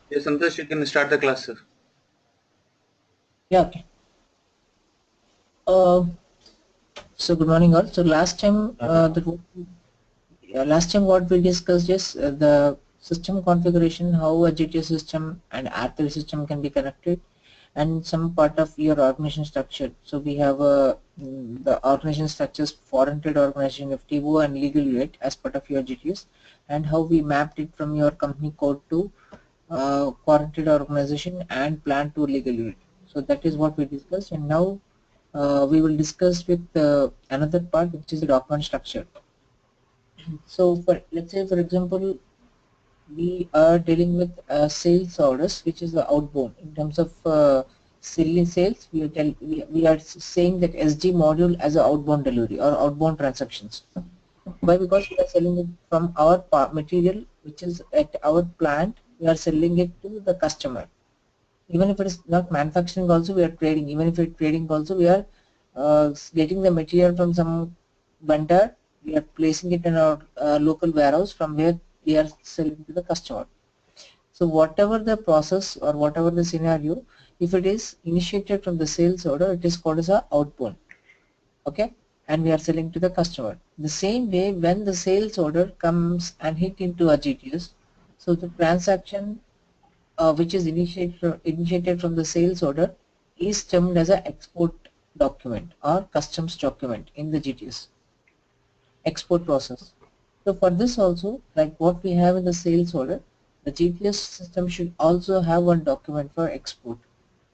Yes, Santosh, you can start the class, sir. Yeah, okay. Uh, so good morning all. So last time what we discussed is the system configuration, how a GTS system and R3 system can be connected, and some part of your organization structure. So we have the organization structures, foreign trade organization, FTO, and legal unit as part of your GTS, and how we mapped it from your company code to foreign trade organization and plan to legal unit. So that is what we discussed, and now we will discuss with another part, which is the document structure. So for let's say for example, we are dealing with sales orders, which is the outbound. In terms of selling sales, we are saying that SD module as a outbound delivery or outbound transactions. Why? Because we are selling it from our material, which is at our plant. We are selling it to the customer. Even if it is not manufacturing, also we are trading. Even if it's trading, also we are getting the material from some vendor. We are placing it in our local warehouse, from where we are selling to the customer. So whatever the process or whatever the scenario, if it is initiated from the sales order, it is called as a outbound. Okay, and we are selling to the customer. The same way, when the sales order comes and hit into a GTS, so the transaction which is initiated from the sales order is termed as a export document or customs document in the GTS export process. So for this also, like what we have in the sales order, the GTS system should also have one document for export.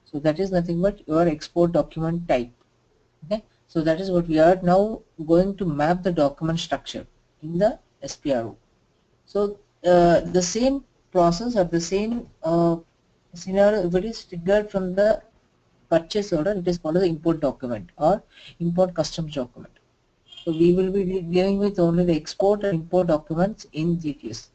So that is nothing but your export document type. Okay, so that is what we are now going to map the document structure in the SPRO. So the same process or the same scenario, if it is triggered from the purchase order, it is called the import document or import customs document. So we will be dealing with only the export and import documents in GTS.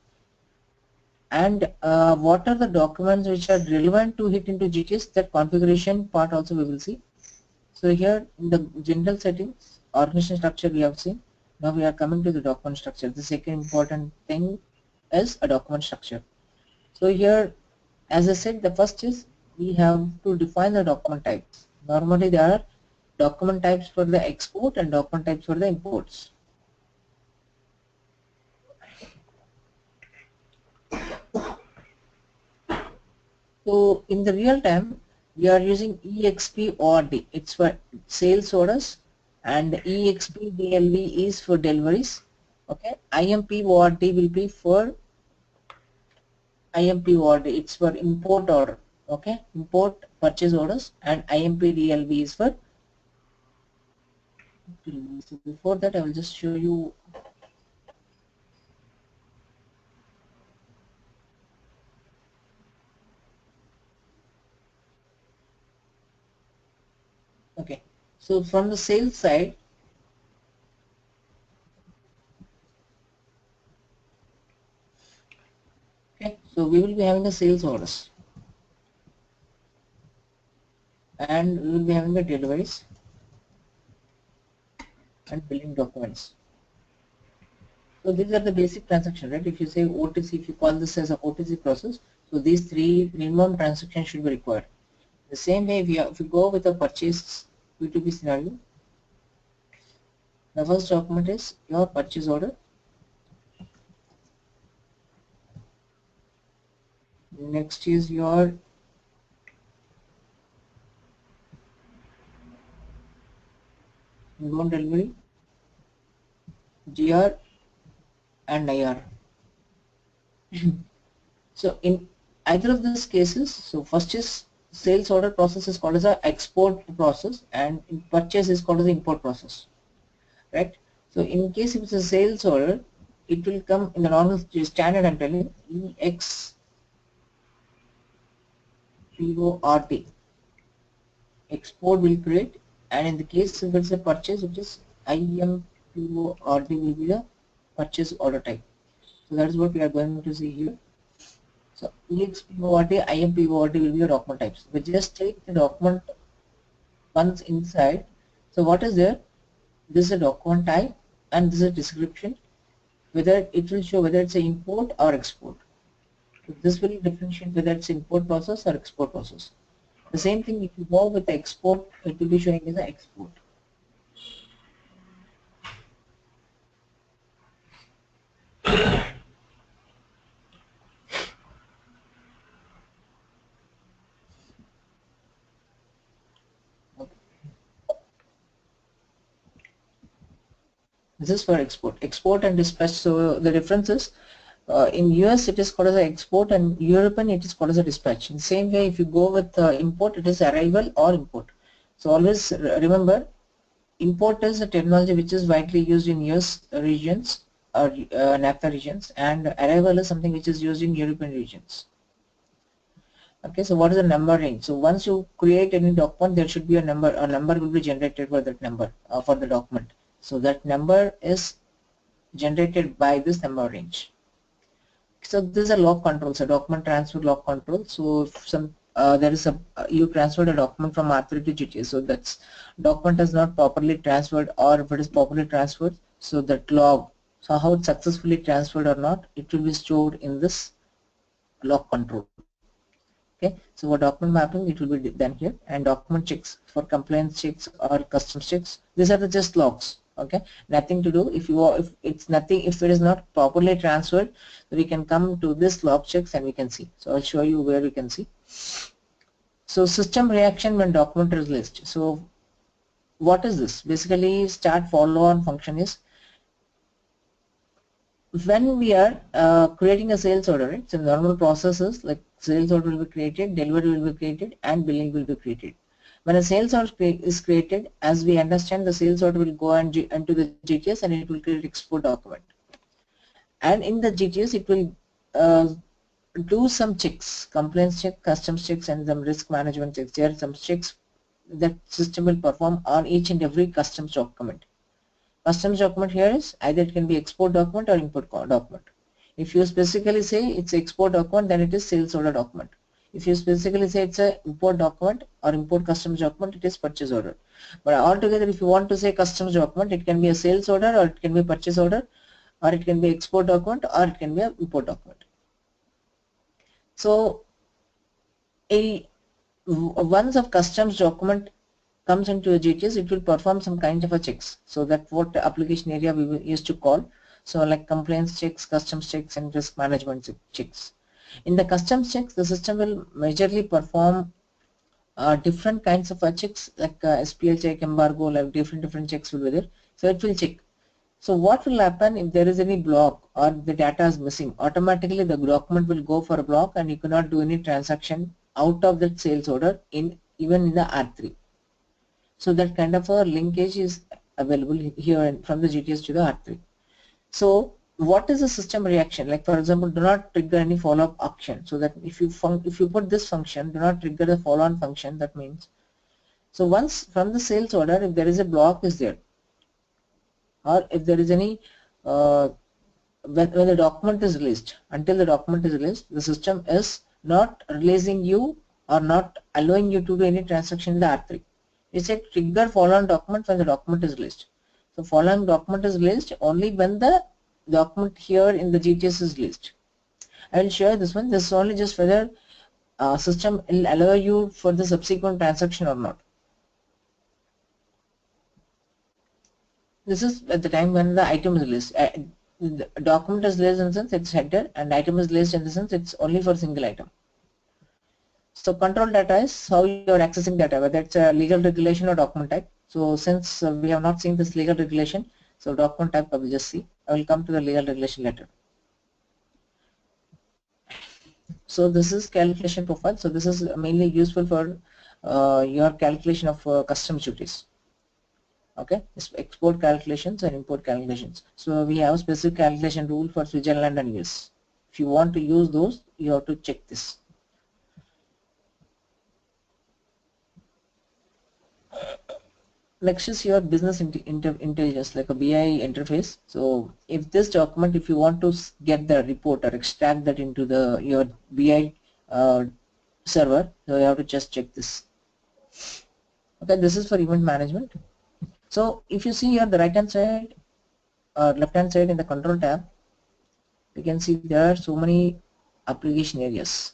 And what are the documents which are relevant to hit into GTS? That configuration part also we will see. So here in the general settings, organization structure we have seen. Now we are coming to the document structure. The second important thing is a document structure. So here, as I said, the first is we have to define the document types. Normally there are document types for the export and document types for the imports. So in the real time, we are using EXP ORD. It's for sales orders, and EXP DLV is for deliveries. Okay, IMP ORD will be for IMP ORD. It's for import order. Okay, import purchase orders, and IMP DLV is for delivery. So before that, I will just show you. Okay, so from the sales side, okay, so we will be having the sales orders, and we will be having the deliveries and billing documents. So these are the basic transactions, right? If you say OTC, if you call this as a OTC process, so these three minimum transactions should be required. The same way, if you go with a purchase B2B scenario, the first document is your purchase order. Next is your inbound delivery, GR, and IR. So in either of these cases, so first is sales order process is called as a export process, and in purchase is called as the import process, right? So in case if it's a sales order, it will come in the normal standard, I'm telling, EXPORT. Export will create, and in the case if it's a purchase, it is IMPORT will be the purchase order type. So that is what we are going to see here. So EXPORT, IMPORT will be the document types. We just take the document once inside. So what is there? This is a document type, and this is a description, whether it will show whether it's an import or export. So this will differentiate whether it's import process or export process. The same thing, if you go with the export, it will be showing as an export. Okay. This is for export and dispatch. So the difference is in US it is called as an export, and European it is called as a dispatch. In the same way, if you go with import, it is arrival or import. So always remember, import is a terminology which is widely used in US regions or NAFTA regions, and arrival is something which is used in European regions. Okay, so what is the number range? So once you create any document, there should be a number will be generated for that number for the document. So that number is generated by this number range. So this is a lock control, so document transfer lock control. So if some there is a you transferred a document from R3 to GTS, so that's document is not properly transferred, or if it is properly transferred, so that log, so how it successfully transferred or not, it will be stored in this lock control. Okay, so for document mapping it will be done here, and document checks for compliance checks or customs checks, these are the just logs. Okay, nothing to do. If it's nothing, if it is not properly transferred, we can come to this log checks and we can see. So I'll show you where we can see. So system reaction when document is released. So what is this? Basically, start follow on function is when we are creating a sales order, right? So normal processes like sales order will be created, delivery will be created, and billing will be created. When a sales order is created, as we understand, the sales order will go into the GTS and it will create export document. And in the GTS, it will do some checks, compliance check, customs checks, and some risk management checks. There are some checks that system will perform on each and every customs document. Customs document here is either it can be export document or import document. If you specifically say it's export document, then it is sales order document. If you specifically say it's a import document or import customs document, it is purchase order. But altogether, if you want to say customs document, it can be a sales order, or it can be a purchase order, or it can be export document, or it can be an import document. So once a customs document comes into a GTS, it will perform some kind of a checks. So that what the application area we used to call. So like compliance checks, customs checks, and risk management checks. In the customs checks, the system will majorly perform different kinds of checks, like SPL check, embargo, like different checks will be there. So it will check. So what will happen if there is any block or the data is missing? Automatically the document will go for a block, and you cannot do any transaction out of that sales order in even in the R3. So that kind of a linkage is available here from the GTS to the R3. So what is the system reaction? Like for example, do not trigger any follow-up action. So that if you put this function, do not trigger the follow-on function. That means, so once from the sales order, if there is a block is there, or if there is any when the document is released, until the document is released, the system is not releasing you or not allowing you to do any transaction in the R3. It's a trigger follow-on document when the document is released. So follow-on document is released only when the document here in the GTS is released. I will share this one. This is only just whether system will allow you for the subsequent transaction or not. This is at the time when the item is released. The document is released in the sense it's header, and item is released in the sense it's only for single item. So control data is how you are accessing data, whether it's a legal regulation or document type. So since we have not seen this legal regulation, so document type I will just see. I will come to the legal regulation later. So this is calculation profile. So this is mainly useful for your calculation of customs duties. Okay, it's export calculations and import calculations. So we have a specific calculation rule for Switzerland and US. If you want to use those, you have to check this. Next is your business intelligence, like a BI interface. So if this document, if you want to get the report or extract that into the your BI server, so you have to just check this. Okay, this is for event management. So if you see here the right hand side or left hand side in the control tab, you can see there are so many application areas.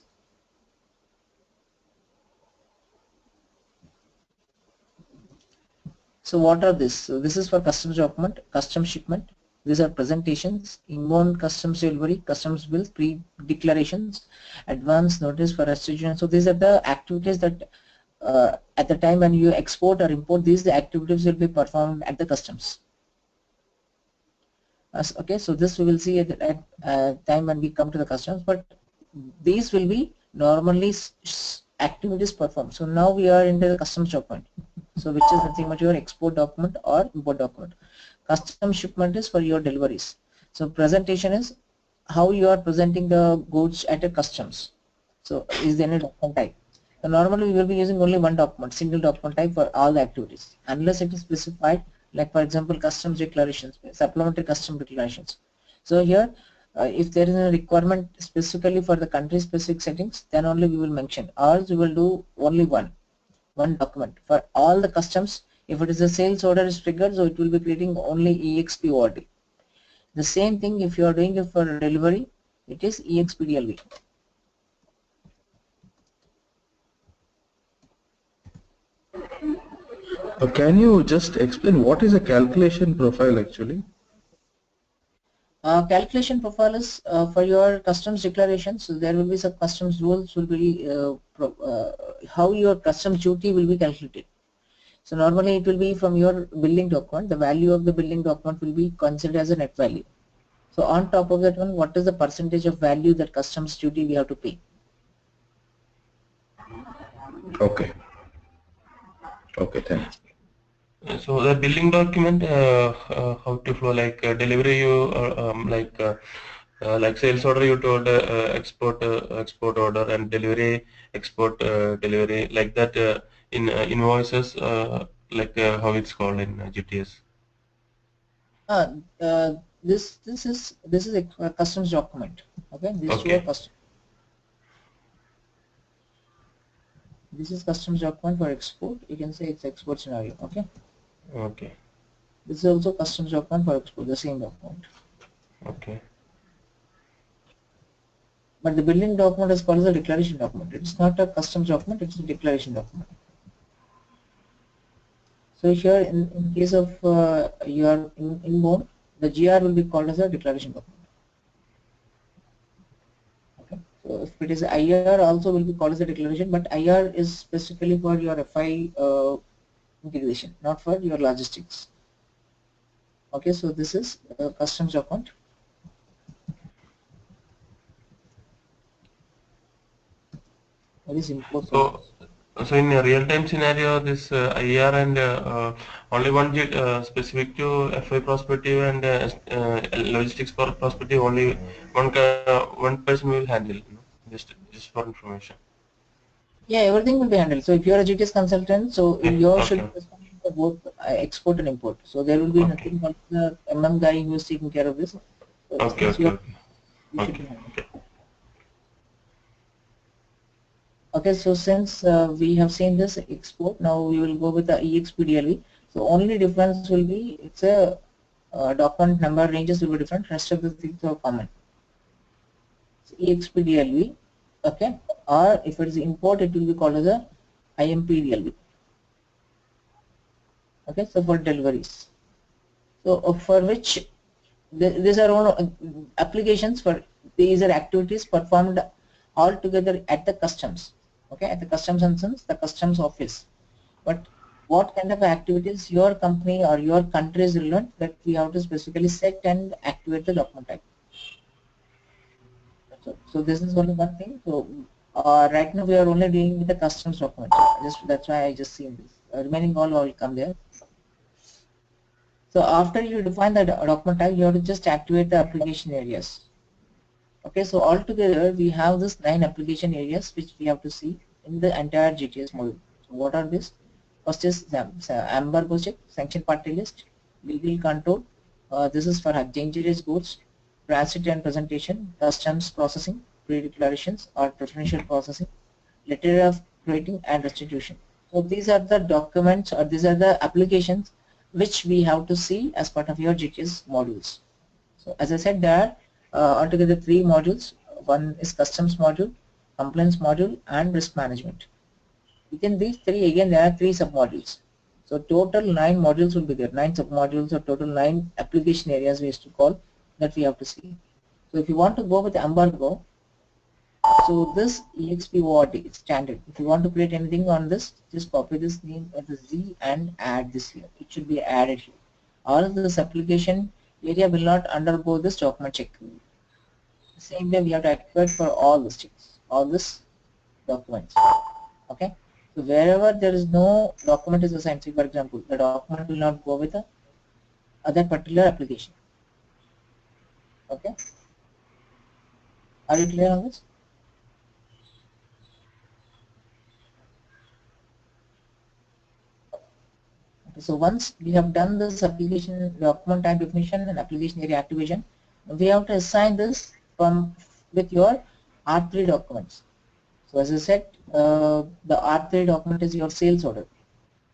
So what are this? So this is for customs document, custom shipment. These are presentations, inbound customs delivery, customs bills, pre-declarations, advance notice for restitution. So these are the activities that at the time when you export or import, these the activities will be performed at the customs. Okay, so this we will see at the time when we come to the customs, but these will be normally activities performed. So now we are into the customs document. So which is nothing but your export document or import document. Custom shipment is for your deliveries. So presentation is how you are presenting the goods at a customs. So is there any document type? So normally we will be using only one document, single document type for all the activities, unless it is specified, like for example customs declarations, supplementary custom declarations. So here if there is a requirement specifically for the country specific settings, then only we will mention, or we will do only one document for all the customs. If it is a sales order is triggered, so it will be creating only EXPORD. The same thing if you are doing it for delivery, it is EXPDLV. Can you just explain what is a calculation profile actually? Calculation profile is for your customs declarations. So there will be some customs rules will be how your customs duty will be calculated. So normally it will be from your billing document. The value of the billing document will be considered as a net value. So on top of that one, what is the percentage of value that customs duty we have to pay? Okay. Okay, thanks. So the billing document, how to flow, like delivery you like sales order you told export order, and delivery export delivery, like that in invoices, like how it's called in GTS. This is a customs document. Okay, these two are Okay. custom. This is customs document for export. You can say it's export scenario. Okay. Okay. This is also customs document for export, the same document. Okay. But the billing document is called as a declaration document. It's not a customs document, it's a declaration document. So here in case of your inbound, the GR will be called as a declaration document. Okay. So if it is IR also will be called as a declaration, but IR is specifically for your FI integration, not for your logistics. Okay, so this is customs document. What is import? So in a real-time scenario, this IR and only one specific to FI perspective and logistics perspective, only one person will handle. Just for information. Yeah, everything will be handled. So if you are a GTS consultant, so Yeah, you should okay. be responsible for both export and import. So there will be Okay. nothing but the MM guy who is taking care of this. So Okay, since okay, you should okay, be handling. okay. Okay, so since we have seen this export, now we will go with the EXPDLV. So only difference will be it's a document number ranges will be different. Rest of the things are common. So EXPDLV, okay, or if it is import, it will be called as a IMPDLV. Okay, so for deliveries. So for which these are all applications for these are activities performed all together at the customs. Okay, at the customs instance, the customs office. But what kind of activities your company or your country is relevant, that we have to specifically set and activate the document type. So this is only one thing. So right now we are only dealing with the customs document. That's why I just seen this. Remaining all will come there. So after you define the document type, you have to just activate the application areas. Okay, so altogether we have this 9 application areas which we have to see in the entire GTS module. So what are these? First is the embargo check, sanction party list, legal control. This is for dangerous goods, transit and presentation, customs processing, pre-declarations or preferential processing, letter of rating and restitution. So these are the documents or these are the applications which we have to see as part of your GTS modules. So as I said, there are altogether 3 modules. one is customs module, compliance module, and risk management. Within these three, again, there are three submodules. So total 9 modules will be there, 9 submodules, or total 9 application areas we used to call that we have to see. So if you want to go with embargo, so this EXPORT is standard. If you want to create anything on this, just copy this name as a Z and add this here. It should be added here. Or this application area will not undergo this document check. The same way we have to activate for all the checks, all this documents. Okay. So wherever there is no document is assigned, say for example, the document will not go with the other particular application. Okay. Are you clear on this? So once we have done this application document type definition and application area activation, we have to assign this from with your R3 documents. So as I said, the R3 document is your sales order,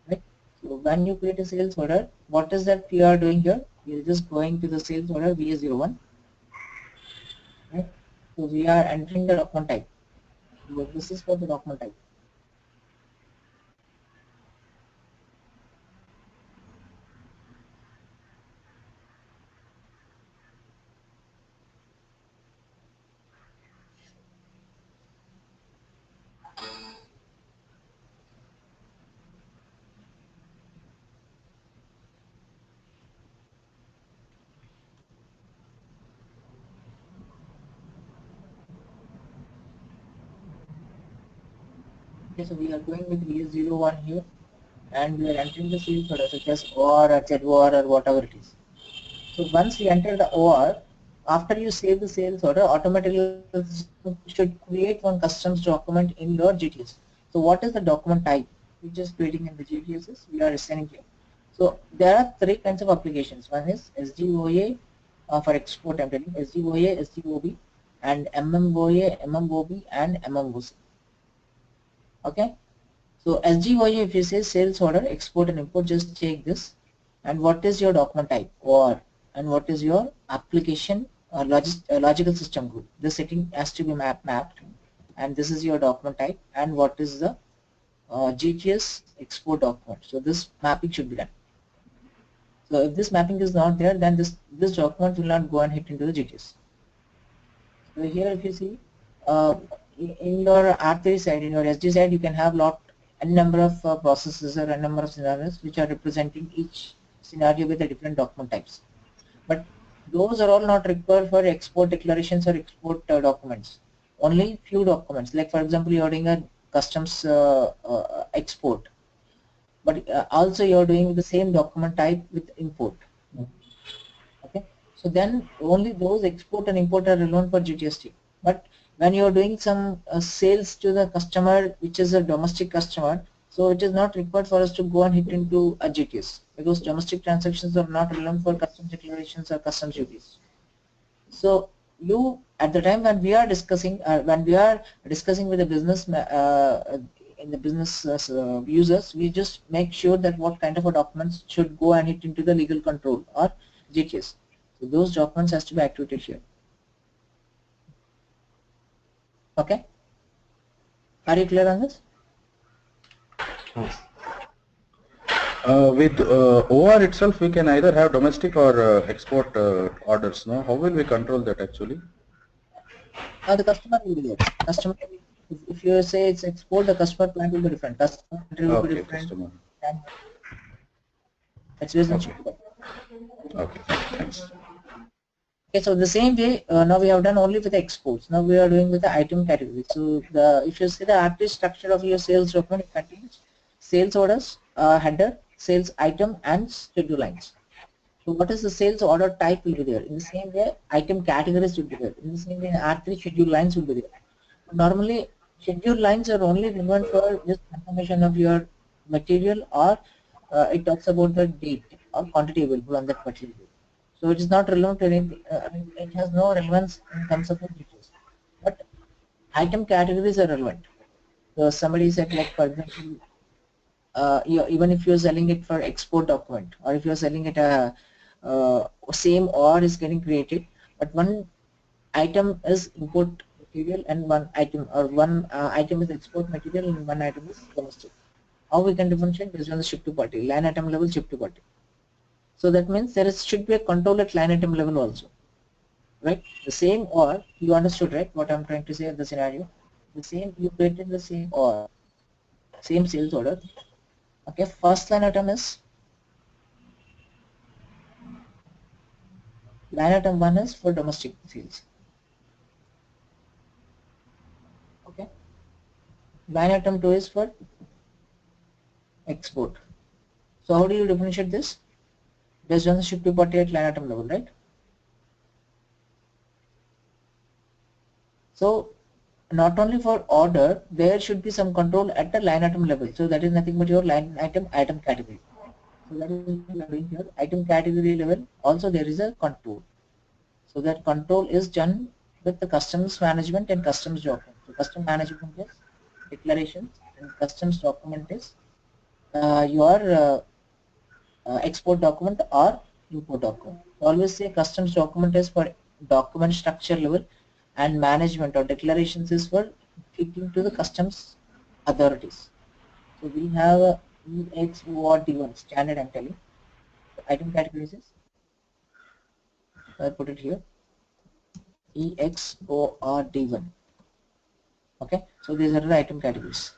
right? So when you create a sales order, what is that we are doing here? We are just going to the sales order VA01, right? So we are entering the document type. So this is for the document type. Okay, so we are going with VS01 here, and we are entering the sales order such as OR or ZOR or whatever it is. So once you enter the OR, after you save the sales order, automatically should create one customs document in your GTS. So what is the document type? We're just creating in the GTS, we are assigning here. So there are three kinds of applications. One is SDOA for export, I'm telling SDOA, SDOB, and MMOA, MMOB, and MMOC. Okay. So SGOA, if you say sales order, export and import, just check this. And what is your document type, or and what is your application or logical system group? This setting has to be mapped, and this is your document type, and what is the GTS export document. So this mapping should be done. So if this mapping is not there, then this document will not go and hit into the GTS. So here, if you see, in your R3 side, in your SD side, you can have a number of processes or a number of scenarios which are representing each scenario with the different document types. But those are all not required for export declarations or export documents. Only few documents, like for example, you are doing a customs export, but also you are doing the same document type with import. Okay, so then only those export and import are relevant for GTST. But when you are doing some sales to the customer, which is a domestic customer, so it is not required for us to go and hit into a GTS, because domestic transactions are not relevant for customs declarations or customs duties. So you, at the time when we are discussing with the business in the business users, we just make sure that what kind of a documents should go and hit into the legal control or GTS. So those documents has to be activated here. Okay, are you clear on this? With OR itself, we can either have domestic or export orders. No, how will we control that actually? The customer will be there. Customer, if you say it's export, the customer plant will be different. Customer country will be different. Customer. That's based on Okay, thanks. Okay, so the same way, now we have done only with the exports. Now we are doing with the item category. So if you see the RT structure of your sales document, it contains sales orders, header, sales item, and schedule lines. So what is the sales order type will be there. In the same way, item categories will be there. In the same way, R3 schedule lines will be there. Normally, schedule lines are only relevant for just confirmation of your material, or it talks about the date or quantity available on that particular day. So it is not relevant to anything. It has no relevance in terms of the details. But item categories are relevant. So somebody said, like for example, even if you're selling it for export document, or if you're selling it same OR is getting created, but one item is import material and one item, or one item is export material and one item is domestic. How we can differentiate? Based on the ship to party, line item level, ship to party. So that means should be a control at line item level also, right? The same or, you understood, right, what I'm trying to say in the scenario? The same, you created the same or, same sales order. Okay, first line item is, line item 1 is for domestic sales. Okay, line item 2 is for export. So how do you differentiate this? Based on the ship to party at line item level, right? So not only for order, there should be some control at the line item level. So that is nothing but your line item category. So that is what we are doing here. Item category level also there is a control. So that control is done with the customs management and customs document. So custom management is declarations and customs document is your export document or import document. Always say customs document is for document structure level and management or declarations is for keeping to the customs authorities. So we have a EXORD1 standard, I'm telling. Item categories is, I put it here, EXORD1. Okay, so these are the item categories.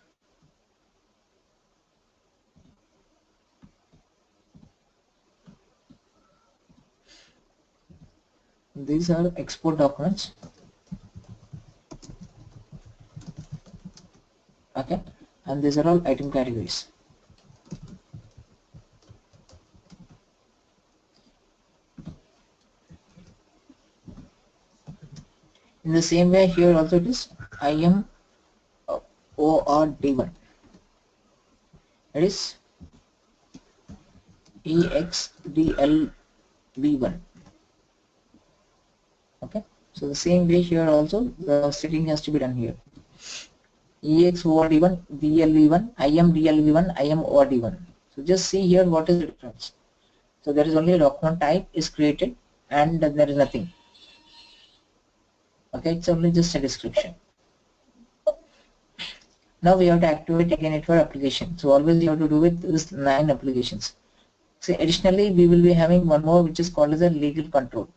These are export documents. Okay, and these are all item categories. In the same way here also it is IMORD1. It is EXDLV1. Okay, so the same way here also the setting has to be done here. EXORD1, DLV1, IMDLV1, IMORD1. So just see here what is the difference. So there is only a document type is created and there is nothing. Okay, it's only just a description. Now we have to activate again it for application. So always you have to do with this 9 applications. So additionally we will be having one more which is called as a legal control.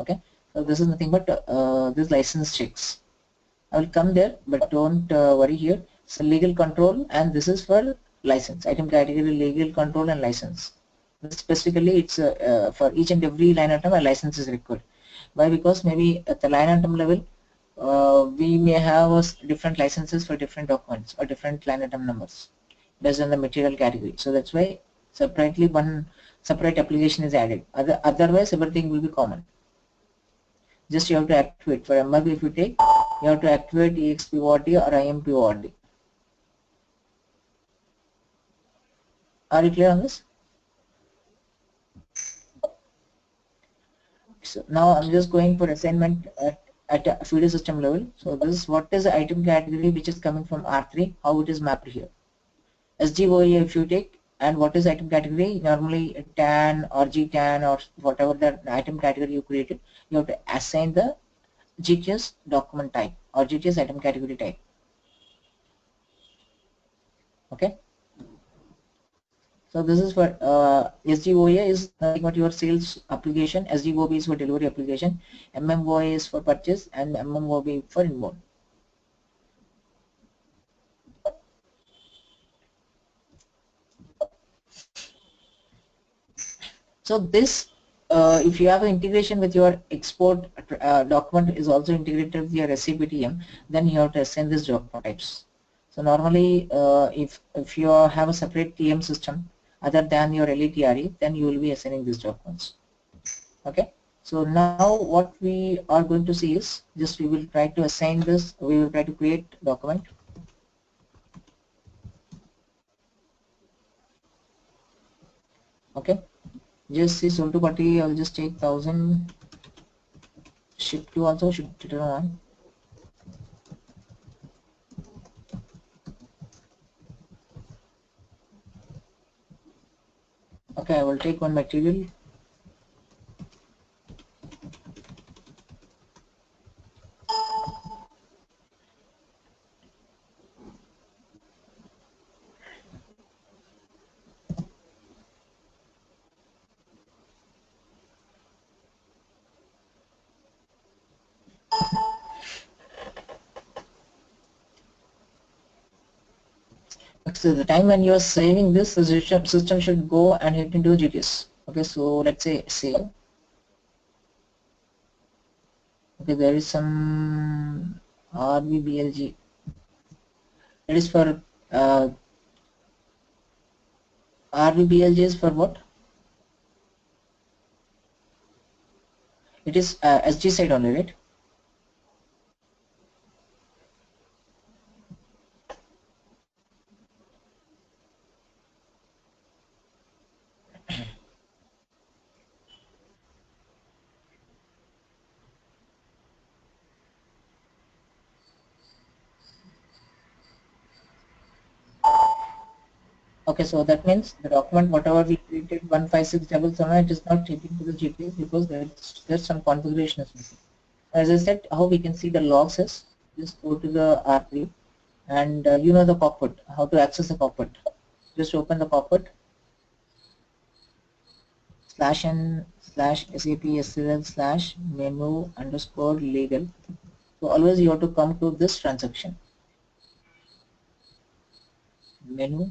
Okay, so this is nothing but this license checks. I will come there, but don't worry here. So legal control, and this is for license, item category, legal control and license. Specifically it's for each and every line item a license is required. Why? Because maybe at the line item level we may have different licenses for different documents or different line item numbers based on the material category. So that's why separately one separate application is added. Otherwise everything will be common. Just you have to activate. For MRP if you take, you have to activate EXPORD or IMPORD. Are you clear on this? So now I'm just going for assignment at a feeder system level. So this is what is the item category which is coming from R3, how it is mapped here. SGOE if you take, and what is item category? Normally TAN or GTAN or whatever the item category you created, you have to assign the GTS document type or GTS item category type. Okay. So this is for SGOA is nothing but your sales application, SGOB is for delivery application, MMOA is for purchase, and MMOB for inbound. So this, if you have an integration with your export document is also integrated with your SCPTM, then you have to assign these document types. So normally, if you have a separate TM system other than your LETRE, then you will be assigning these documents. Okay. So now what we are going to see is just we will try to assign this. We will try to create document. Okay. Just see sold to party. I'll just take 1000. Ship to also should turn on. Okay, I will take one material. So the time when you are saving this, the system should go and hit into GTS. Okay, so let's say save. Okay, there is some RVBLG. It is for RVBLG is for what? It is SG side only, right? Okay, so that means the document whatever we created 15677, it is not taken to the GPU because there's some configuration is missing. As I said, how we can see the logs is just go to the R3 and you know the cockpit, how to access the cockpit. Just open the cockpit /n/SAP/SLL/menu_legal. So always you have to come to this transaction menu.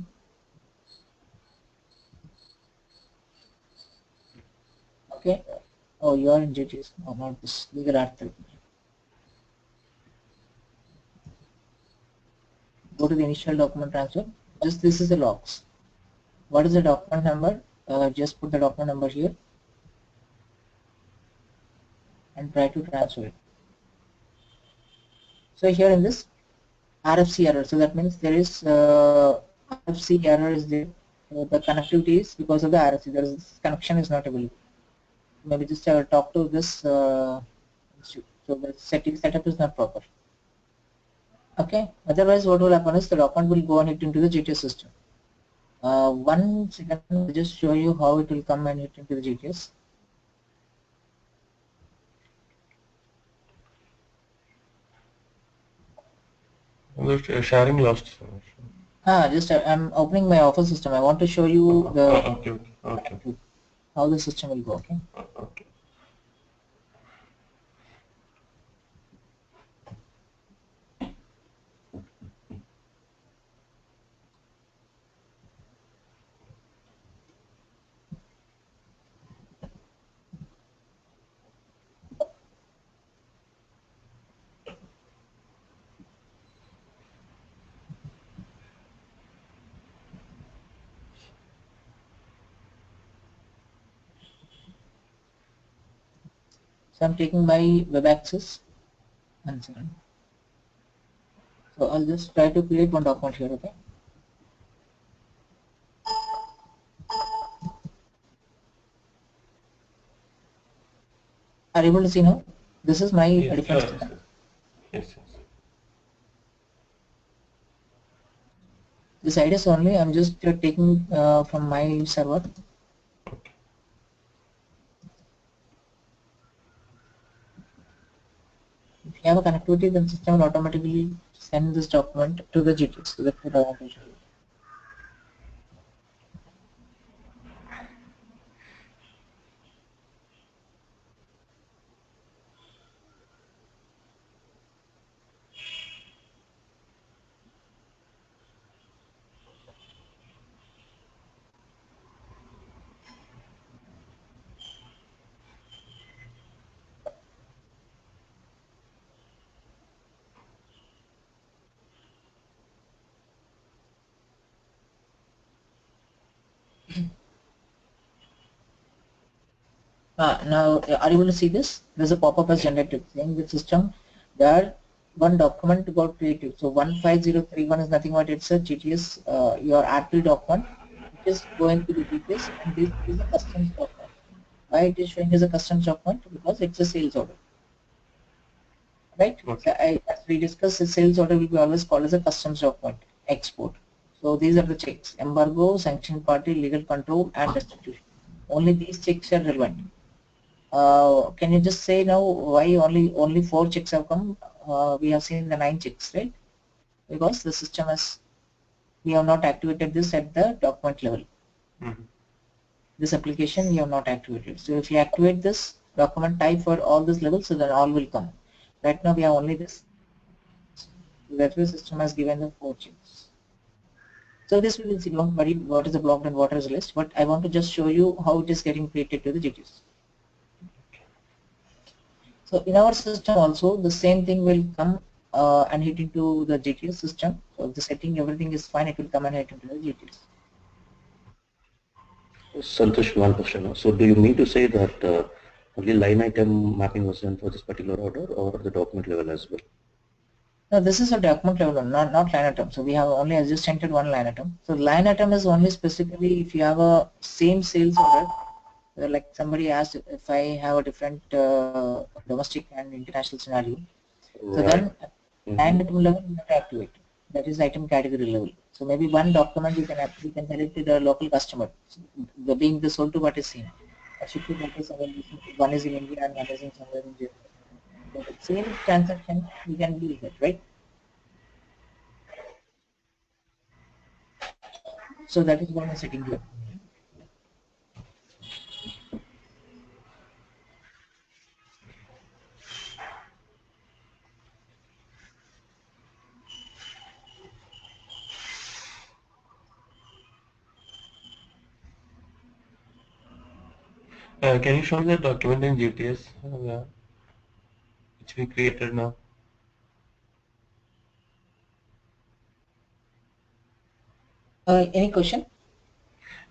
Okay. Oh, you are in GTS. Oh, not this legal R3. Go to the initial document transfer. Just this is the logs. What is the document number? Just put the document number here and try to transfer it. So here in this RFC error, so that means there is RFC error is there. The connectivity is because of the RFC. There is connection is not available. Maybe just talk to this. So the setup is not proper. Okay. Otherwise, what will happen is the document will go and hit into the GTS system. 1 second, I'll just show you how it will come and hit into the GTS. Sharing lost. Just I'm opening my Office system. I want to show you the Okay. how the system will go. Okay. Okay. So I'm taking my web access. 1 second. So I'll just try to create one document here. Okay. Are you able to see now? This is my different system. Yes. This ID is only I'm just taking from my server. If you have a connectivity, then system will automatically send this document to the GTS. So that's what I want to show you. Now, are you able to see this? There's a pop-up as generated saying the system that one document got created. So 15031 is nothing but it's a GTS, your R3 document, which is going to the GTS, and this is a customs document. Why it is showing as a customs document? Because it's a sales order. Right? Okay. So as we discussed, the sales order will be always called as a customs document export. So these are the checks: embargo, sanction party, legal control, and restitution. Only these checks are relevant. Can you just say now why only 4 checks have come? We have seen the 9 checks, right? Because the system has, we have not activated this at the document level. This application we have not activated. So if you activate this document type for all these levels, so then all will come. Right now we have only this. So that's why the system has given the 4 checks. So this we will see, don't worry what is the blocked and what is the list, but I want to just show you how it is getting created to the GTS. So in our system also the same thing will come and hit into the GTS system. So if the setting everything is fine, it will come and hit into the GTS. Santosh, one question. So do you mean to say that only line item mapping was done for this particular order or the document level as well? No, this is a document level, not line item. So we have only just entered one line item. So line item is only specifically if you have a same sales order, like somebody asked if I have a different domestic and international scenario. So then line item level you have to activate. That is item category level. So maybe one document you can send it to the local customer. So the being the sold to what is same. One is in India and one is in somewhere in Japan. So the same transaction we can use it, right? So that is what I'm setting here. Can you show the document in GTS which we created now? Any question?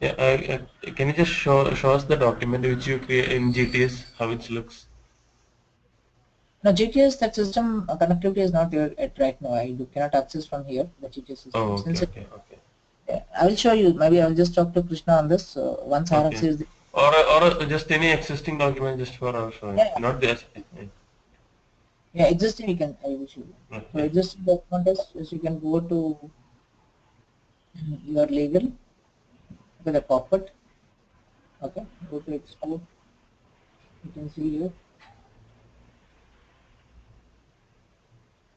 Yeah, can you just show us the document which you create in GTS, how it looks? No, GTS, that system connectivity is not there at right now. I cannot access from here the GTS system. Oh, okay, Since okay. I will show you. Maybe I will just talk to Krishna on this. Once RF Okay. says the, Or just any existing document just for our showing, Yeah. not this. yeah, existing you can, I will show you. So Okay. existing document is you can go to your legal, okay, the corporate, okay, go to export, you can see here,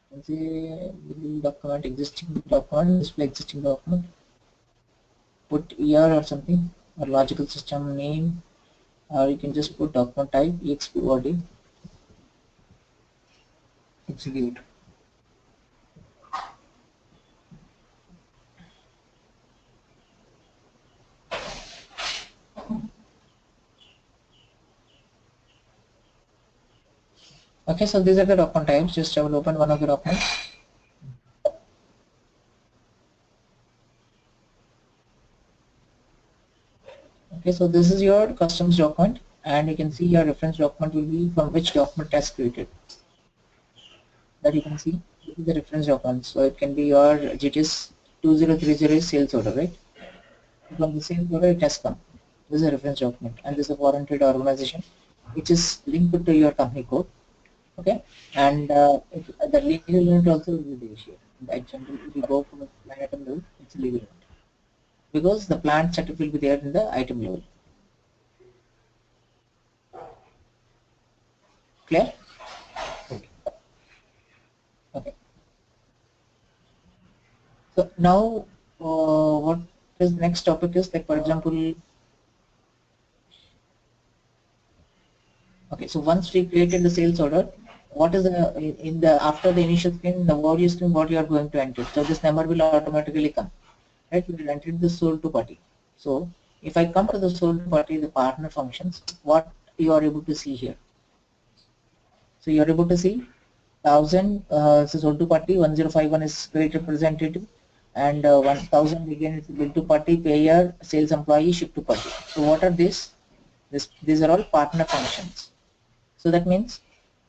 you can see legal document, existing document, display existing document, put ER or something, or logical system name, or you can just put document type, EXP execute. Okay, so these are the document types. Just I will open one of the documents. Okay, so this is your customs document, and you can see your reference document will be from which document has created. That you can see, this is the reference document. So it can be your GTS 2030 sales order, right? From the sales order it has come. This is a reference document, and this is a foreign trade organization, which is linked to your company code. Okay, and the legal unit also will be there here. That generally, if you go from a line item level, it's a legal unit because the plant setup will be there in the item level. Clear? Okay. So now, what is the next topic is like, for example, okay. So once we created the sales order, what is the in the after the initial screen, the value screen, what you are going to enter? So this number will automatically come, right? We will enter the sold to party. So if I come to the sold to party, the partner functions, what you are able to see here. So you are able to see 1000 so sold to party, 1051 is credit representative, and 1000 again is bill to party, payer, sales employee, ship to party. So what are these? These are all partner functions. So that means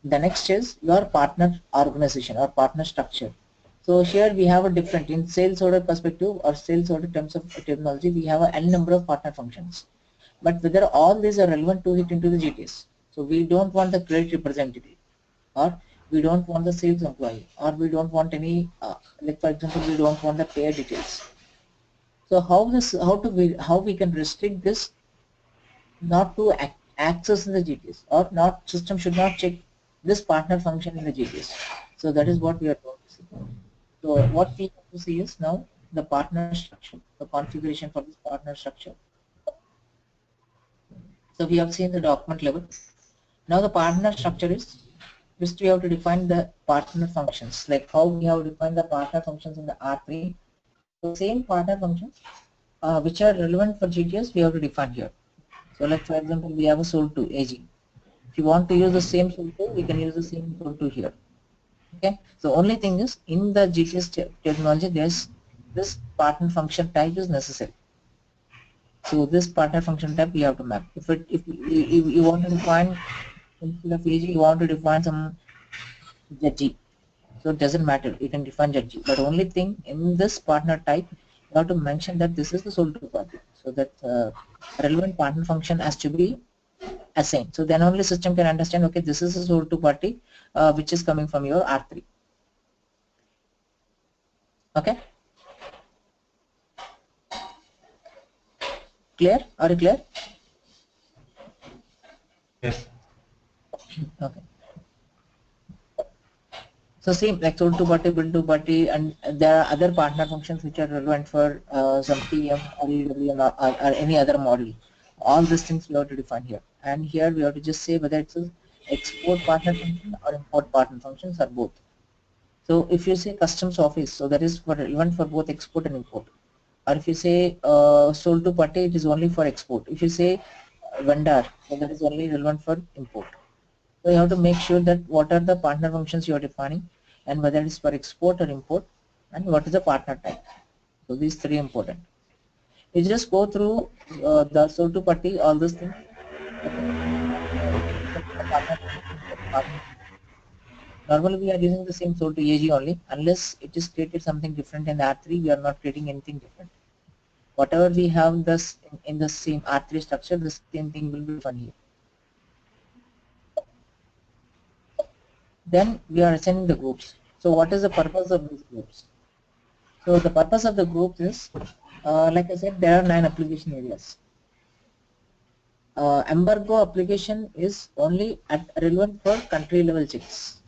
the next is your partner organization or partner structure. So here we have a different, in sales order perspective or sales order terms of terminology, we have a n number of partner functions. But whether all these are relevant to hit into the GTS. So we don't want the credit representative, or we don't want the sales employee, or we don't want any, like for example, we don't want the payer details. So how we can restrict this not to access in the GTS, or not, system should not check this partner function in the GTS. So that is what we are going to see. So what we have to see is now the partner structure, the configuration for this partner structure. So we have seen the document level. Now the partner structure is, just we have to define the partner functions, like how we have defined the partner functions in the R3. So same partner functions which are relevant for GTS we have to define here. So like for example we have a SOL2 AG. If you want to use the same SOL2 we can use the same SOL2 here. Okay. So only thing is in the GTS technology there's this partner function type is necessary. So this partner function type we have to map. If you want to define instead of AG you want to define some ZG. So it doesn't matter, you can define ZG. But only thing in this partner type you have to mention that this is the SOL2 party. So that relevant partner function has to be assigned. So then only system can understand, okay, this is a SOL2 party which is coming from your R3. Okay. Clear? Are you clear? Yes. Okay. So same like SOL2 party, build2 party, and there are other partner functions which are relevant for some TM or EWM or any other model. All these things we have to define here. And here we have to just say whether it's a export partner function or import partner functions or both. So if you say customs office, so that is for relevant for both export and import. Or if you say SOL2 party, it is only for export. If you say vendor, so that is only relevant for import. So you have to make sure that what are the partner functions you are defining and whether it is for export or import and what is the partner type. So these three important. You just go through the SOL2 party, all those things. Normally we are using the same SOL2 AG only unless it is created something different in the R3 we are not creating anything different. Whatever we have this in the same R3 structure the same thing will be done here. Then we are assigning the groups. So what is the purpose of these groups? So the purpose of the groups is, like I said, there are 9 application areas. Embargo application is only relevant for country level checks.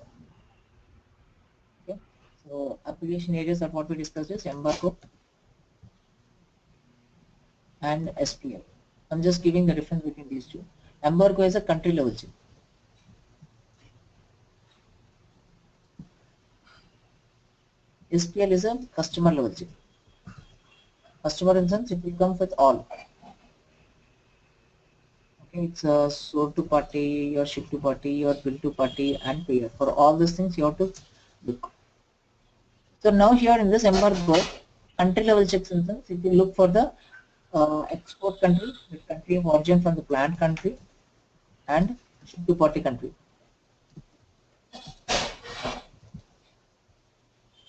Okay. So application areas are what we discussed is embargo and SPL. I'm just giving the difference between these two. Embargo is a country level check. SPL is a customer level check. Customer instance it will come with all. Okay, it's a SOL2 party, your ship2 party, your bill2 party, and payer. For all these things you have to look. So now here in this embargo, country level checks instance, if you look for the export country, the country of origin from the plant country, and ship2 party country.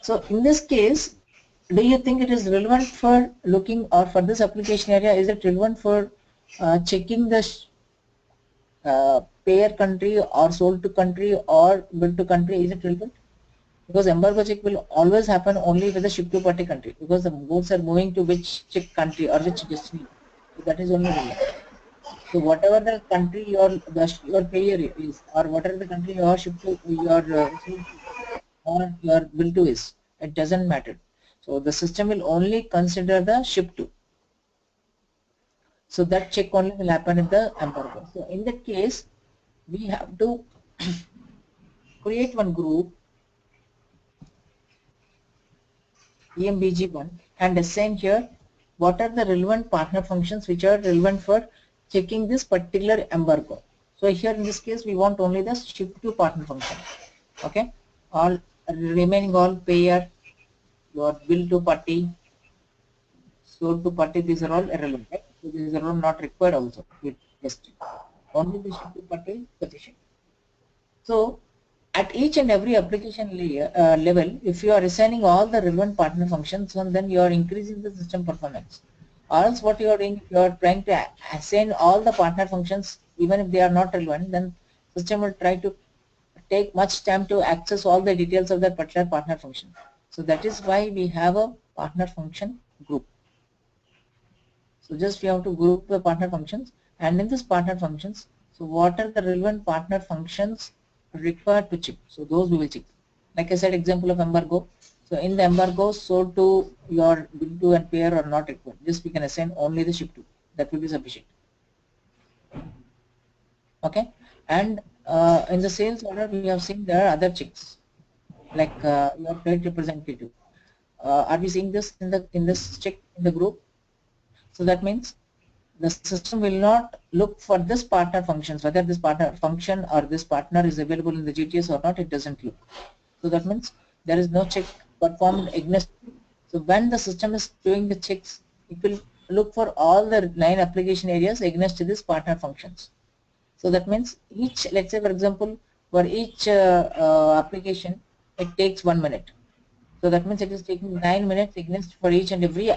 So in this case, do you think it is relevant for looking or for this application area? Is it relevant for checking the payer country or sold to country or bill to country? Is it relevant? Because embargo check will always happen only with the ship to party country because the goods are moving to which check country or which destination. So that is only relevant. So whatever the country your payer is or whatever the country your ship to your or your bill to is, it doesn't matter. So the system will only consider the ship to. So that check only will happen in the embargo. So in that case, we have to create one group EMBG1 and assign here what are the relevant partner functions which are relevant for checking this particular embargo. So here in this case we want only the ship to partner function. Okay, all remaining all payer, your bill to party, sold to party, these are all irrelevant. Right? So these are all not required also. Just only the ship to party is sufficient. So at each and every application layer, level, if you are assigning all the relevant partner functions, then you are increasing the system performance. Or else what you are doing, if you are trying to assign all the partner functions, even if they are not relevant, then system will try to take much time to access all the details of that particular partner function. So that is why we have a partner function group. So just we have to group the partner functions, and in this partner functions, so what are the relevant partner functions required to check? So those we will check. Like I said, example of embargo. So in the embargo, sold to your bill to and payer are not required. Just we can assign only the ship to. That will be sufficient. Okay. And in the sales order, we have seen there are other checks like your trade representative. Are we seeing this in this check in the group? So that means the system will not look for this partner functions, whether this partner function or this partner is available in the GTS or not, it doesn't look. So that means there is no check performed against. So when the system is doing the checks, it will look for all the 9 application areas against this partner functions. So that means each, let's say for example, for each application, it takes 1 minute. So that means it is taking 9 minutes against for each and every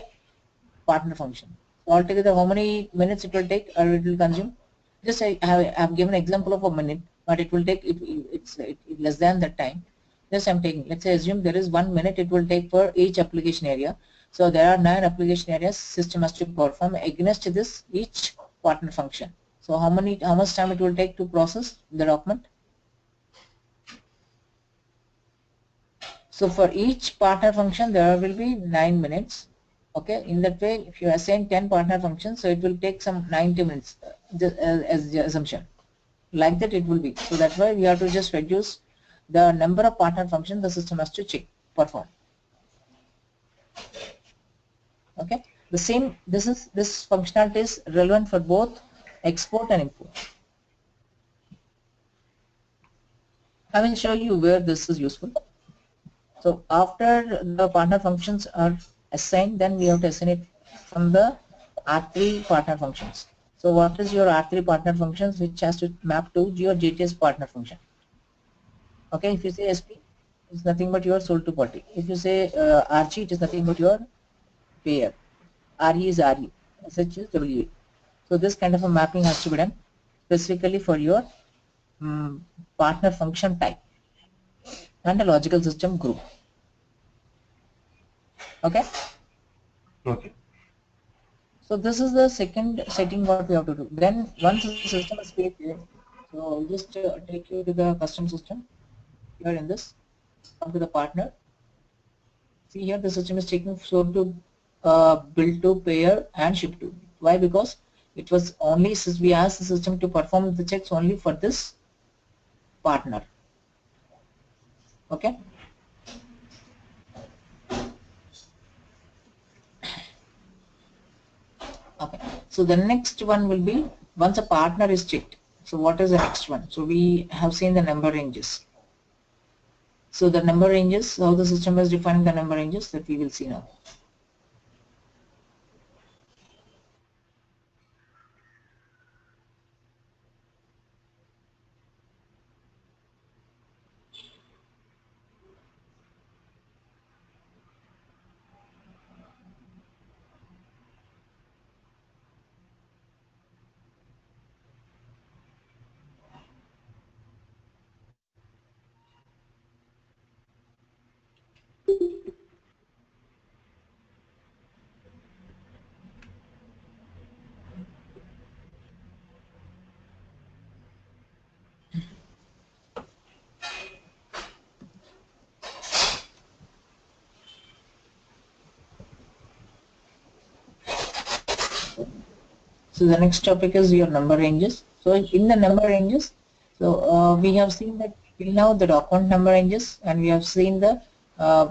partner function. So altogether, how many minutes it will take or it will consume? Just I have given an example of a minute, but it will take it's less than that time. Just I'm taking. Let's say assume there is 1 minute it will take for each application area. So there are 9 application areas system has to perform against this each partner function. So how much time it will take to process the document? So for each partner function there will be 9 minutes. Okay, in that way if you assign 10 partner functions, so it will take some 90 minutes as the assumption. Like that it will be. So that's why we have to just reduce the number of partner functions the system has to perform. Okay, the same this functionality is relevant for both export and import. I will show you where this is useful. So after the partner functions are assigned, then we have to assign it from the R3 partner functions. So what is your R3 partner functions, which has to map to your GTS partner function? Okay, if you say SP, it's nothing but your sold to party. If you say RG, it is nothing but your payer. RE is RE, SH is WE. So this kind of a mapping has to be done specifically for your partner function type and a logical system group. Okay. Okay. So this is the second setting what we have to do. Then once the system is created, so I'll just take you to the custom system. Here in this, come to the partner. See here the system is taking sold to bill to payer and ship to. Why? Because it was only we asked the system to perform the checks only for this partner. Okay. Okay, so the next one will be once a partner is checked. So what is the next one? So we have seen the number ranges. So the number ranges, how the system is defining the number ranges, that we will see now. So the next topic is your number ranges. So in the number ranges, so we have seen that till now the document number ranges, and we have seen the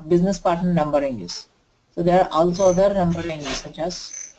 business partner number ranges. So there are also other number ranges such as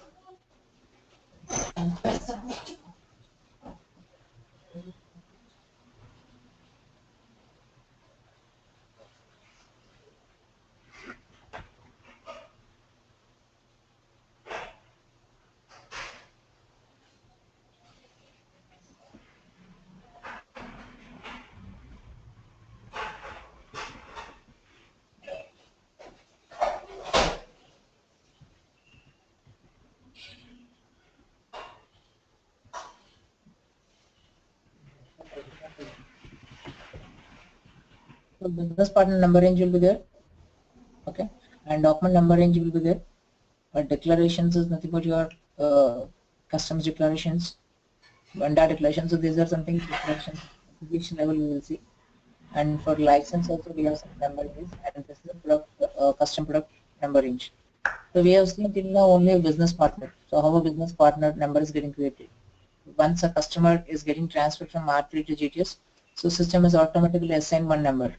so business partner number range will be there. Okay, and document number range will be there. But declarations is nothing but your customs declarations, vendor declarations. So these are something declarations which level we will see. And for license also we have some number range, and this is a product, custom product number range. So we have seen till now only a business partner. So how a business partner number is getting created. Once a customer is getting transferred from R3 to GTS, so system is automatically assigned one number.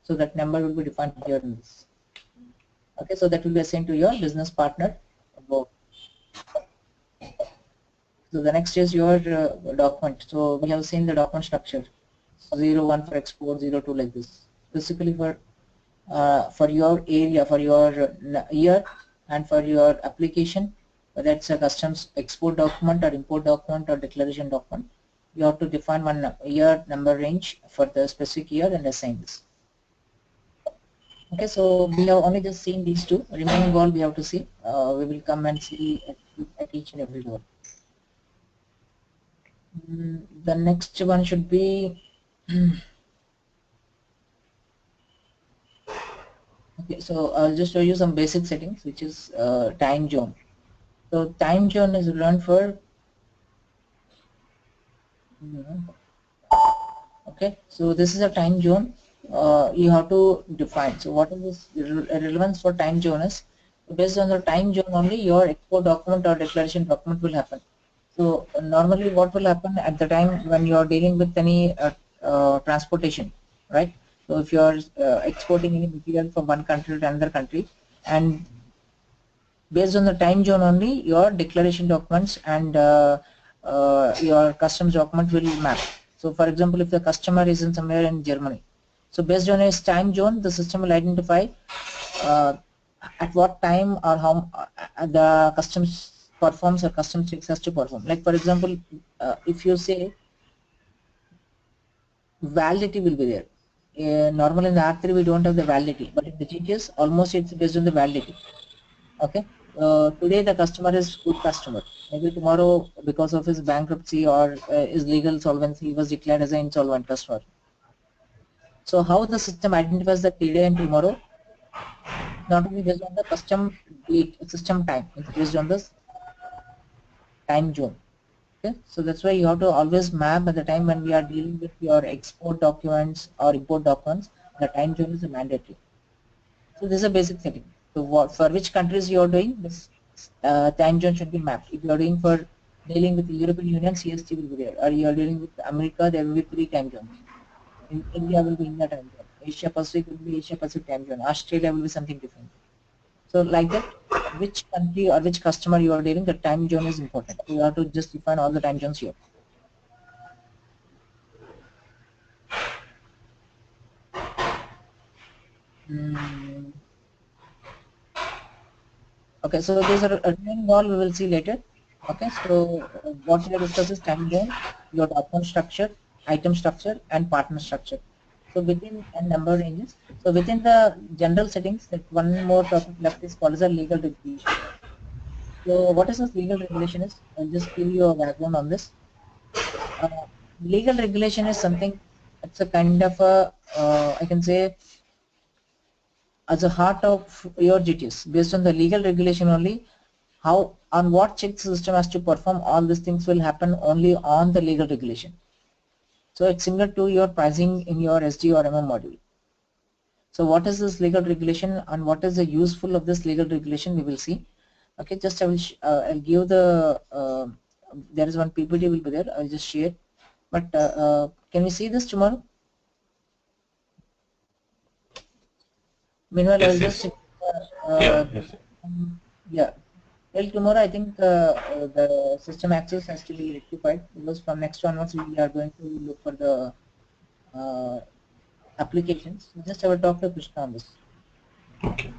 So that number will be defined here in this. Okay, so that will be assigned to your business partner. So the next is your document. So we have seen the document structure. 01 for export, 02 like this. Basically for your area, for your year, and for your application, whether it's a customs export document or import document or declaration document, you have to define one year number range for the specific year and assign this. Okay, so we have only just seen these two. Remaining all we have to see. We will come and see at each and every one. The next one should be okay, so I'll just show you some basic settings, which is time zone. So time zone is learned for okay. So this is a time zone. You have to define. So what is this relevance for time zone is based on the time zone only your export document or declaration document will happen. So normally what will happen at the time when you are dealing with any transportation, right? So if you are exporting any material from one country to another country, and based on the time zone only your declaration documents and your customs document will map. So for example, if the customer is in somewhere in Germany, so based on his time zone the system will identify uh, at what time or how the customs performs or customs checks has to perform. Like for example, if you say validity will be there. Normally in the R3 we don't have the validity, but in the GTS almost it's based on the validity. Okay, today the customer is good customer. Maybe tomorrow because of his bankruptcy or his legal solvency he was declared as an insolvent customer. So how the system identifies the today and tomorrow? Not only based on the custom date, system time, it's based on the time zone. Okay, so that's why you have to always map at the time when we are dealing with your export documents or import documents. The time zone is a mandatory. So this is a basic setting. So what for which countries you are doing this time zone should be mapped. If you are doing for dealing with the European Union, CST will be there. Or you are dealing with America, there will be 3 time zones. In India will be India time zone. Asia Pacific will be Asia Pacific time zone. Australia will be something different. So like that, which country or which customer you are dealing, the time zone is important. So you have to just define all the time zones here. Hmm. Okay, so these are remaining all we will see later. Okay, so what we have discussed is time zone, your document structure, item structure, and partner structure. So within and number ranges. So within the general settings, that one more topic left is called as a legal regulation. So what is this legal regulation is? I'll just give you a background on this. Uh, Legal regulation is something. It's a kind of a I can say as a heart of your GTS. Based on the legal regulation only, how on what check system has to perform, all these things will happen only on the legal regulation. So it's similar to your pricing in your SD or MM module. So what is this legal regulation and what is the useful of this legal regulation we will see. Okay, just I'll give the there is one PPT will be there. I'll just share. But can we see this tomorrow? Meanwhile, I'll Yes, just yes. Yeah, yes. yeah. Till tomorrow, I think the system access has to be rectified because from next onwards we are going to look for the uh, applications. Just I will talk to Krishna on this. Okay.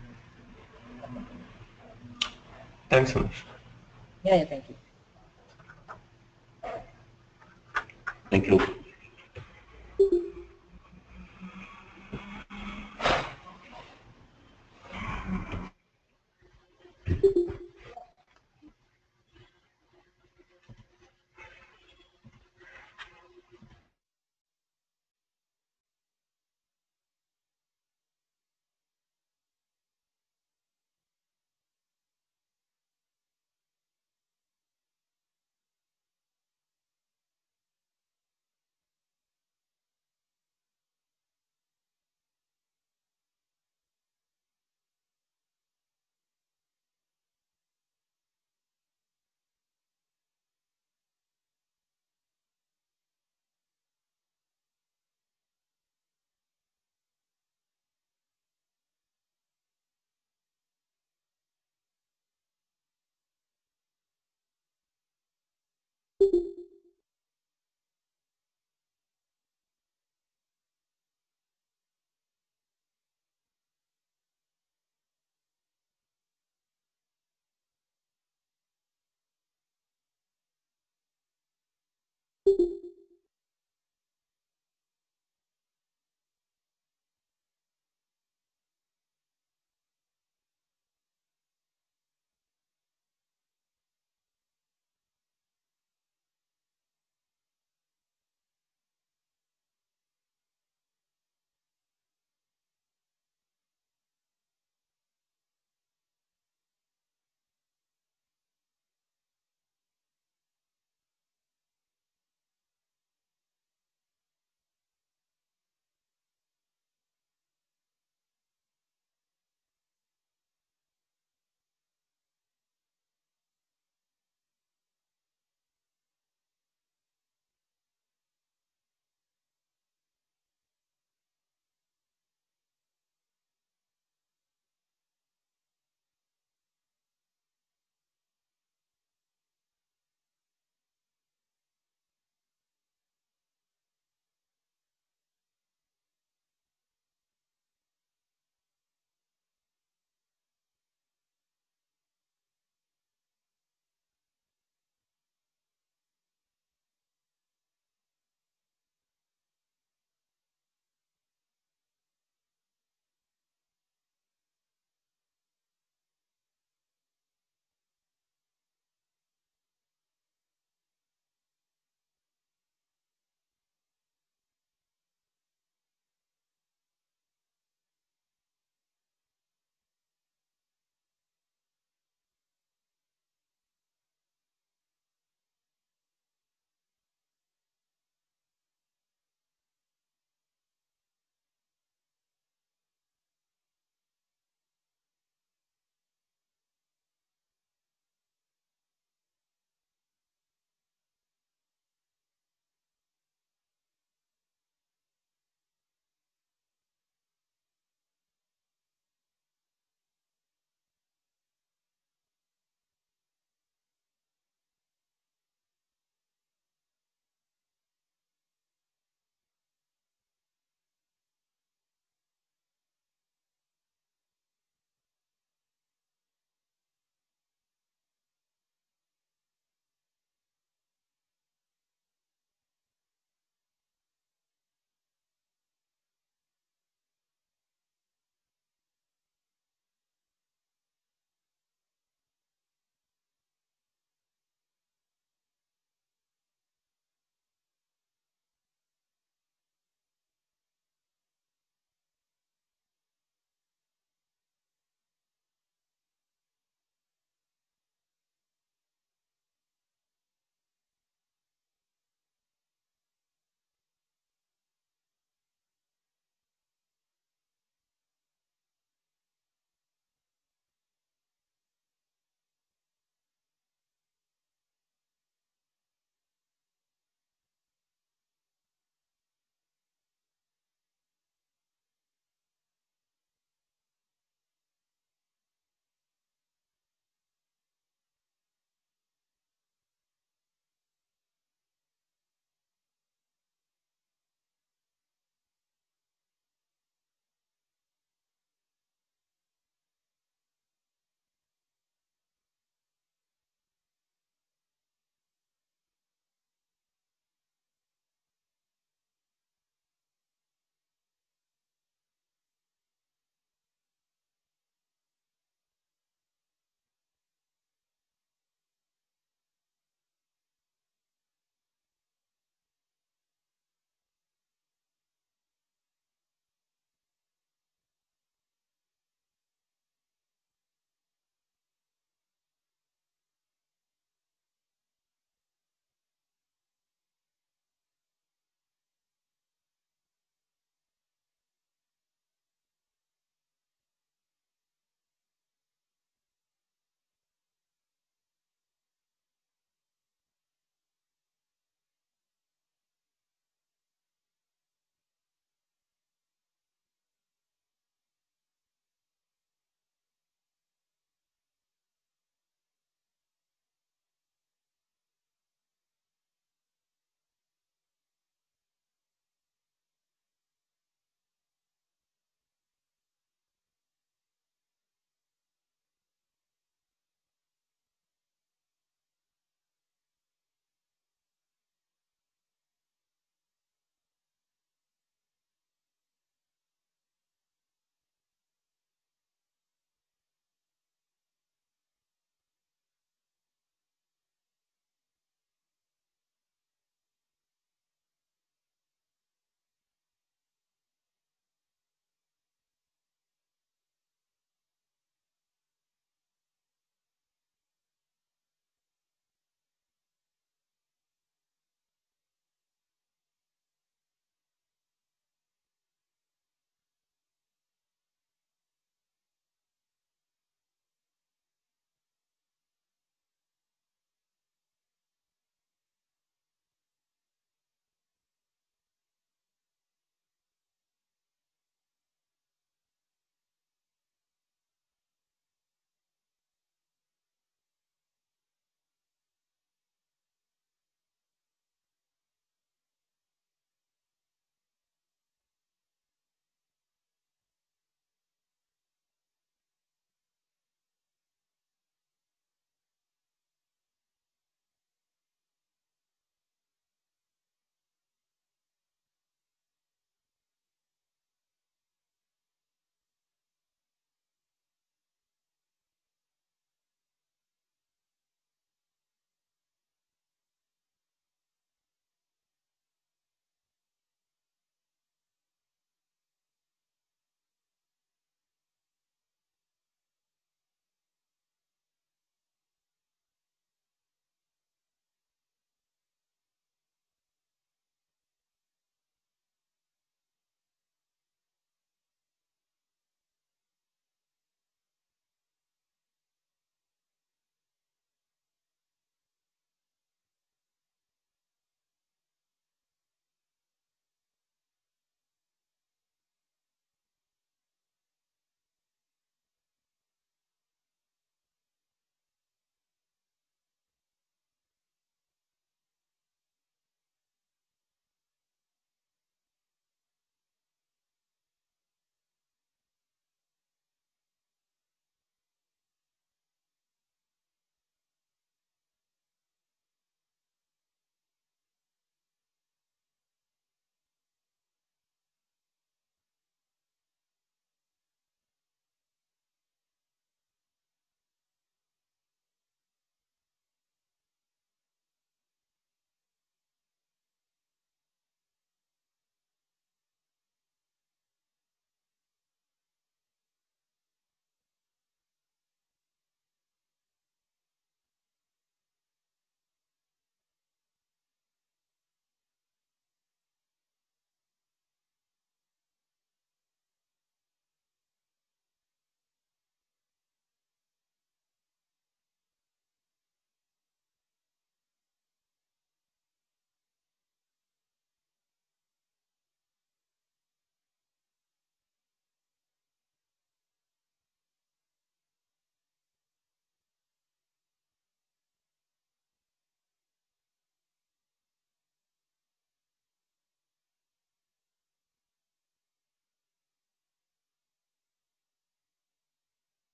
Thanks, Anish. Yeah, yeah, thank you. Thank you.